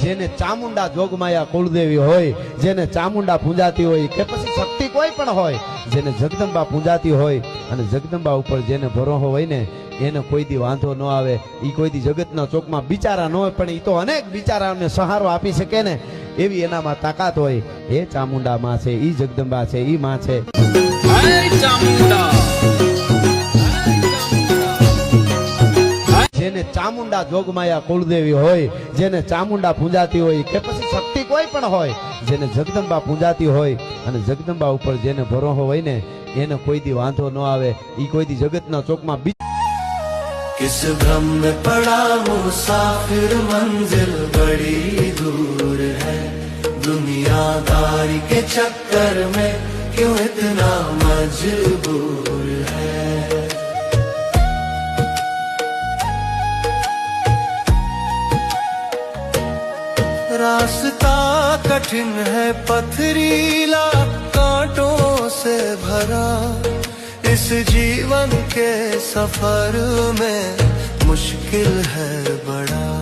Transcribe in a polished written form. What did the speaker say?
જેને ચામુંડા જોગમાયા કુળદેવી હોય, જેને ચામુંડા પૂજાતી હોય કે પછી શક્તિ કોઈ પણ હોય, જેને જગદંબા પૂજાતી હોય અને જગદંબા ઉપર જેને ભરોસો હોય ને એને કોઈ દી વાંધો ન આવે. એ કોઈ દી જગતના ચોકમાં બિચારા ન હોય પણ એ તો અનેક બિચારાઓને સહારો આપી શકે ને એવી એનામાં તાકાત હોય. એ ચામુંડા માં છે, એ જગદંબા છે, એ માં છે. જેને ચામુંડા જોગમાયા કુળદેવી હોય, જેને ચામુંડા પૂજાતી હોય કે પછી શક્તિ કોઈ પણ હોય, જેને જગદંબા પૂજાતી હોય અને જગદંબા ઉપર જેને ભરોસો હોય ને એને કોઈ દી વાંધો ન આવે. એ કોઈ દી જગતના ચોકમાં किस भ्रम में पड़ा मुसाफिर मंजिल बड़ी दूर है दुनियादारी के चक्कर में क्यों इतना मजबूर है रास्ता कठिन है पथरीला कांटों से भरा इस जीवन के सफर में मुश्किल है बड़ा